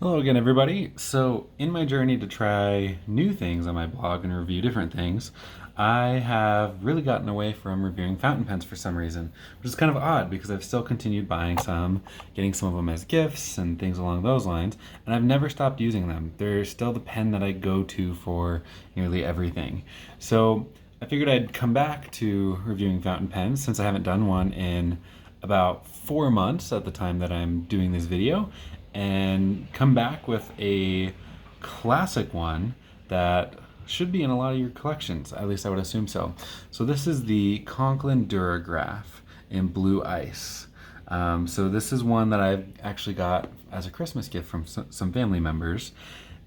Hello again, everybody. So, in my journey to try new things on my blog and review different things, I have really gotten away from reviewing fountain pens for some reason, which is kind of odd because I've still continued buying some, getting some of them as gifts and things along those lines, and I've never stopped using them. They're still the pen that I go to for nearly everything. So, I figured I'd come back to reviewing fountain pens since I haven't done one in about 4 months at the time that I'm doing this video, and come back with a classic one that should be in a lot of your collections. At least I would assume so. So this is the Conklin Duragraph in Blue Ice. So this is one that I've actually got as a Christmas gift from some family members,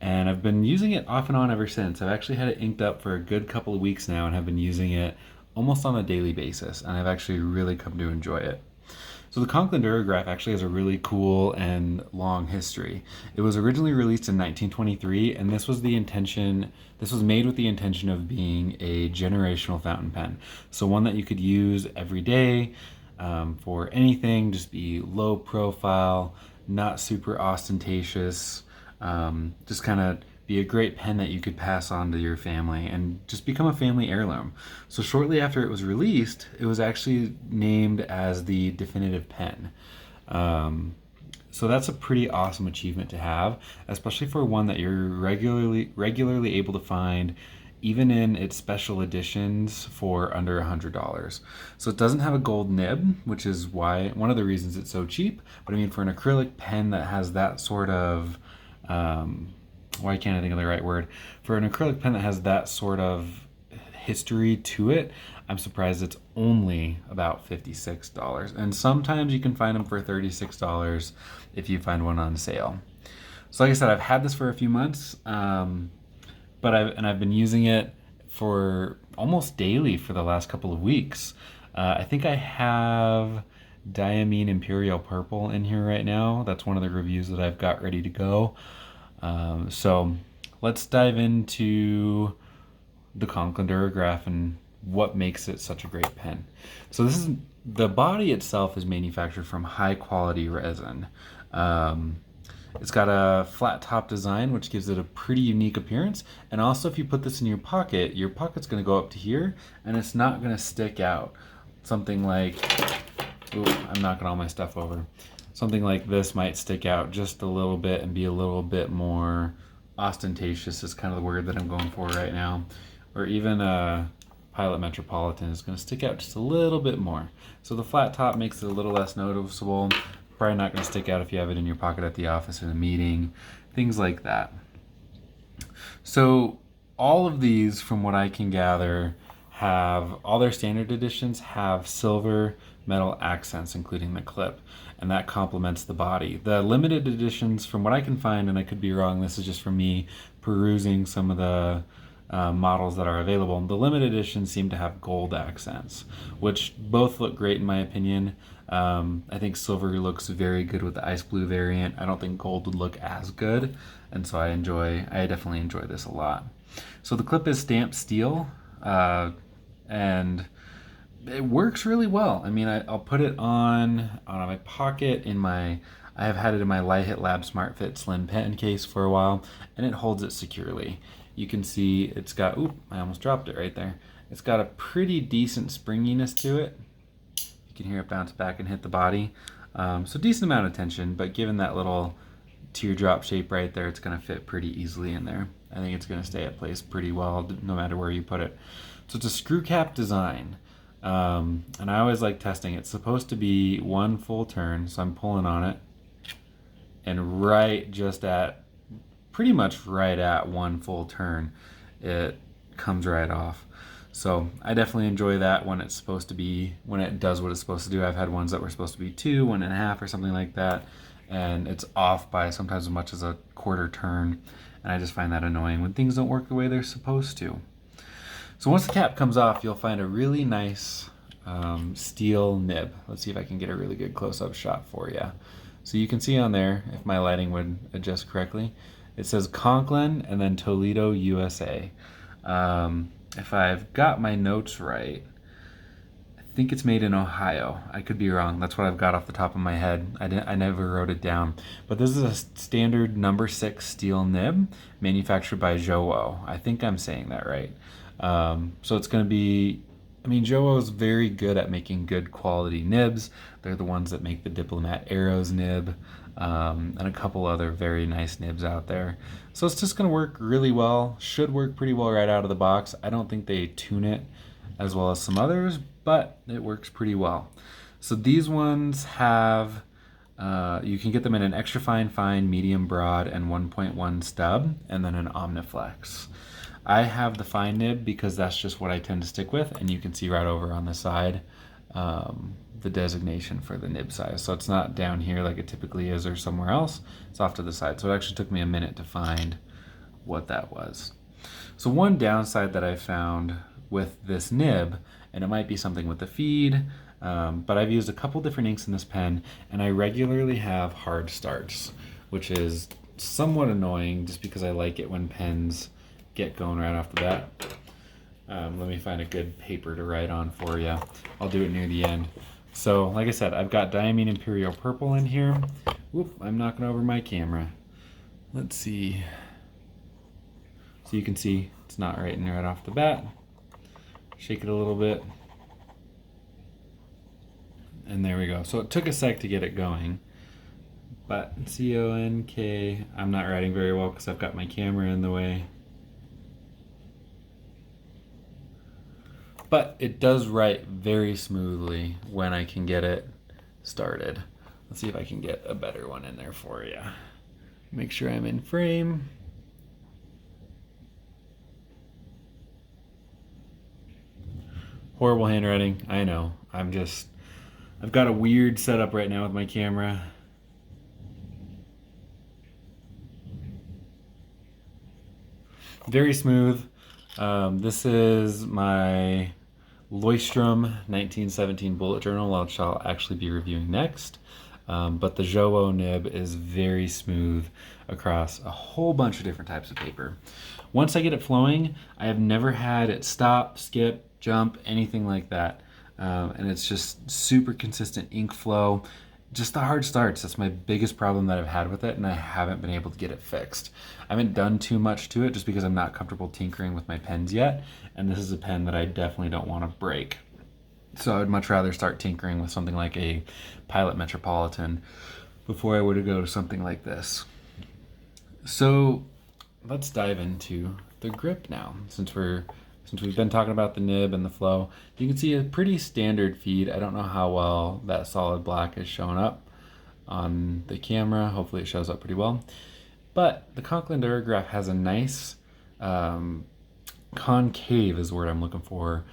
and I've been using it off and on ever since. I've actually had it inked up for a good couple of weeks now and have been using it almost on a daily basis, and I've actually really come to enjoy it. So the Conklin Duragraph actually has a really cool and long history. It was originally released in 1923, and this was made with the intention of being a generational fountain pen. So one that you could use every day for anything, just be low profile, not super ostentatious, just kind of be a great pen that you could pass on to your family and just become a family heirloom. So shortly after it was released, it was actually named as the definitive pen. So that's a pretty awesome achievement to have, especially for one that you're regularly able to find even in its special editions for under $100. So it doesn't have a gold nib, which is one of the reasons it's so cheap. But I mean, for an acrylic pen that has that sort of why can't I think of the right word? For an acrylic pen that has that sort of history to it, I'm surprised it's only about $56. And sometimes you can find them for $36 if you find one on sale. So like I said, I've had this for a few months, but I've been using it for almost daily for the last couple of weeks. I think I have Diamine Imperial Purple in here right now. That's one of the reviews that I've got ready to go. So let's dive into the Conklin Duragraph and what makes it such a great pen. So the body itself is manufactured from high quality resin. It's got a flat top design, which gives it a pretty unique appearance. And also, if you put this in your pocket's going to go up to here, and it's not going to stick out. Something like, ooh, I'm knocking all my stuff over. Something like this might stick out just a little bit and be a little bit more ostentatious is kind of the word that I'm going for right now. Or even a Pilot Metropolitan is going to stick out just a little bit more. So the flat top makes it a little less noticeable. Probably not going to stick out if you have it in your pocket at the office in a meeting, things like that. So all of these, from what I can gather, all their standard editions have silver metal accents, including the clip, and that complements the body. The limited editions, from what I can find, and I could be wrong, this is just from me perusing some of the models that are available, the limited editions seem to have gold accents, which both look great in my opinion. I think silver looks very good with the ice blue variant. I don't think gold would look as good, and so I definitely enjoy this a lot. So the clip is stamped steel, and it works really well. I mean, I'll put it on my pocket I have had it in my Lighthit Lab SmartFit Slim pen case for a while, and it holds it securely. You can see it's got, I almost dropped it right there. It's got a pretty decent springiness to it. You can hear it bounce back and hit the body. So decent amount of tension, but given that little teardrop shape right there, it's gonna fit pretty easily in there. I think it's gonna stay at place pretty well no matter where you put it. So it's a screw cap design. And I always like testing. It's supposed to be one full turn, so I'm pulling on it, and pretty much right at one full turn, it comes right off. So I definitely enjoy that when it does what it's supposed to do. I've had ones that were supposed to be 1.5 or something like that, and it's off by sometimes as much as a quarter turn, and I just find that annoying when things don't work the way they're supposed to. So once the cap comes off, you'll find a really nice steel nib. Let's see if I can get a really good close-up shot for you. So you can see on there, if my lighting would adjust correctly, it says Conklin and then Toledo, USA. If I've got my notes right, I think it's made in Ohio. I could be wrong. That's what I've got off the top of my head. I never wrote it down. But this is a standard number 6 steel nib manufactured by Jowo. I think I'm saying that right. So it's going to be, I mean, Jowo is very good at making good quality nibs. They're the ones that make the Diplomat Arrows nib, and a couple other very nice nibs out there. So it's just going to work really well. Should work pretty well right out of the box. I don't think they tune it as well as some others, but it works pretty well. So these ones have, you can get them in an extra fine, medium, broad, and 1.1 stub, and then an Omniflex. I have the fine nib because that's just what I tend to stick with, and you can see right over on the side the designation for the nib size. So it's not down here like it typically is or somewhere else. It's off to the side. So it actually took me a minute to find what that was. So one downside that I found with this nib, and it might be something with the feed, but I've used a couple different inks in this pen, and I regularly have hard starts, which is somewhat annoying just because I like it when pens get going right off the bat. Let me find a good paper to write on for you. I'll do it near the end. So, like I said, I've got Diamine Imperial Purple in here. Whoop, I'm knocking over my camera. Let's see. So you can see it's not writing right off the bat. Shake it a little bit. And there we go. So it took a sec to get it going. But C-O-N-K, I'm not writing very well because I've got my camera in the way. But it does write very smoothly when I can get it started. Let's see if I can get a better one in there for you. Make sure I'm in frame. Horrible handwriting, I know. I've got a weird setup right now with my camera. Very smooth. This is my Leuchtturm 1917 bullet journal, which I'll actually be reviewing next. But the Jowo nib is very smooth across a whole bunch of different types of paper. Once I get it flowing, I have never had it stop, skip, jump, anything like that. And it's just super consistent ink flow. Just the hard starts, that's my biggest problem that I've had with it, and I haven't been able to get it fixed. I haven't done too much to it just because I'm not comfortable tinkering with my pens yet, and this is a pen that I definitely don't want to break. So I would much rather start tinkering with something like a Pilot Metropolitan before I were to go to something like this. So let's dive into the grip now. Since we've been talking about the nib and the flow, you can see a pretty standard feed. I don't know how well that solid black is showing up on the camera. Hopefully it shows up pretty well. But the Conklin Duragraph has a nice concave is the word I'm looking for,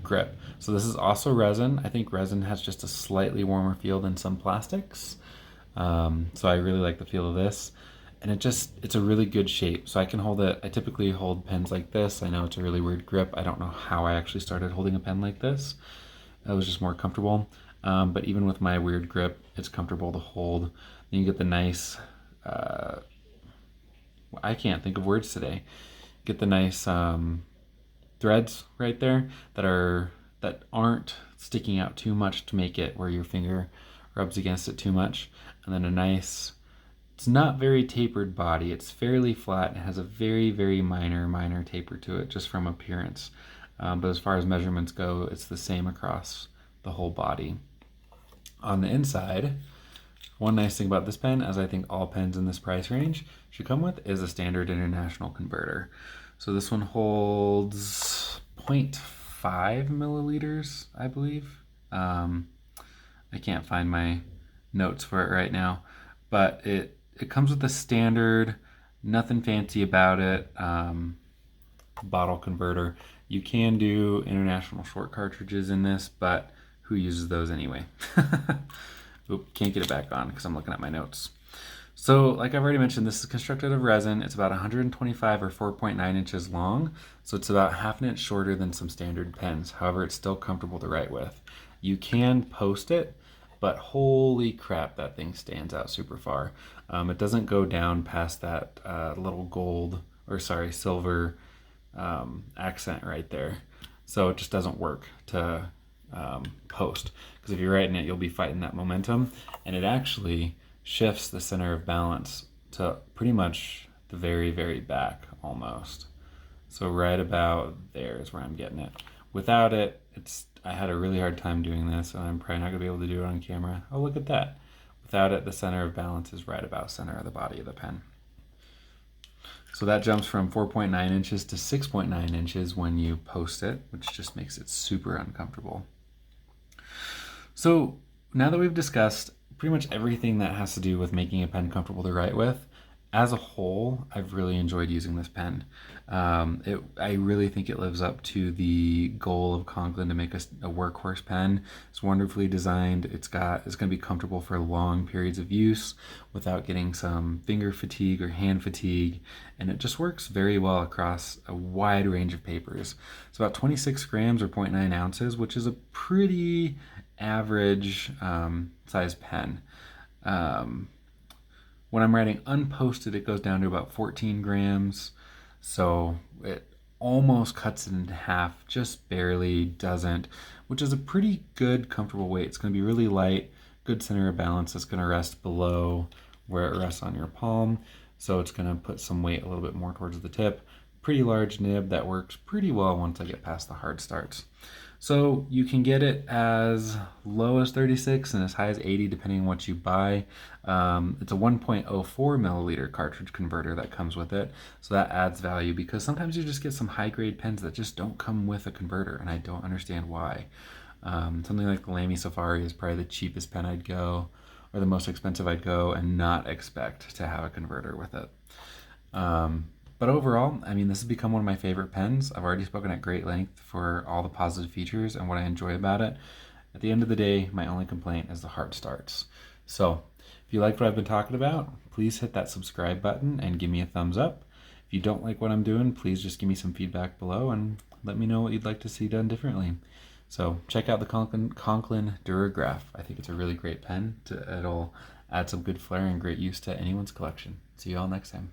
grip. So this is also resin. I think resin has just a slightly warmer feel than some plastics. So I really like the feel of this. And it's a really good shape. So I can hold it, I typically hold pens like this. I know it's a really weird grip. I don't know how I actually started holding a pen like this. It was just more comfortable. But even with my weird grip, it's comfortable to hold. Then you get the nice, I can't think of words today. Get the nice threads right there that aren't sticking out too much to make it where your finger rubs against it too much. And then a nice, it's not very tapered body. It's fairly flat and has a very, very minor taper to it just from appearance. But as far as measurements go, it's the same across the whole body. On the inside, one nice thing about this pen, as I think all pens in this price range should come with, is a standard international converter. So this one holds 0.5 milliliters, I believe. I can't find my notes for it right now, but it comes with a standard, nothing fancy about it, bottle converter. You can do international short cartridges in this, but who uses those anyway? Oop, can't get it back on because I'm looking at my notes. So like I've already mentioned, this is constructed of resin. It's about 125 or 4.9 inches long. So it's about half an inch shorter than some standard pens. However, it's still comfortable to write with. You can post it, but holy crap, that thing stands out super far. It doesn't go down past that little silver accent right there. So it just doesn't work to post, because if you're writing it, you'll be fighting that momentum, and it actually shifts the center of balance to pretty much the very, very back almost. So right about there is where I'm getting it. Without it, I had a really hard time doing this, and I'm probably not gonna be able to do it on camera. Oh, look at that. Without it, the center of balance is right about center of the body of the pen. So that jumps from 4.9 inches to 6.9 inches when you post it, which just makes it super uncomfortable. So now that we've discussed pretty much everything that has to do with making a pen comfortable to write with, as a whole, I've really enjoyed using this pen. I really think it lives up to the goal of Conklin to make a workhorse pen. It's wonderfully designed. It's going to be comfortable for long periods of use without getting some finger fatigue or hand fatigue, and it just works very well across a wide range of papers. It's about 26 grams or 0.9 ounces, which is a pretty average size pen. When I'm writing unposted, it goes down to about 14 grams. So it almost cuts it in half, just barely doesn't, which is a pretty good, comfortable weight. It's going to be really light, good center of balance. It's going to rest below where it rests on your palm. So it's going to put some weight a little bit more towards the tip. Pretty large nib that works pretty well once I get past the hard starts. So you can get it as low as 36 and as high as 80 depending on what you buy. It's a 1.04 milliliter cartridge converter that comes with it. So that adds value because sometimes you just get some high grade pens that just don't come with a converter, and I don't understand why. Something like the Lamy Safari is probably the cheapest pen I'd go, or the most expensive I'd go, and not expect to have a converter with it. But overall, I mean, this has become one of my favorite pens. I've already spoken at great length for all the positive features and what I enjoy about it. At the end of the day, my only complaint is the hard starts. So if you like what I've been talking about, please hit that subscribe button and give me a thumbs up. If you don't like what I'm doing, please just give me some feedback below and let me know what you'd like to see done differently. So check out the Conklin Duragraph. I think it's a really great pen. It'll add some good flair and great use to anyone's collection. See you all next time.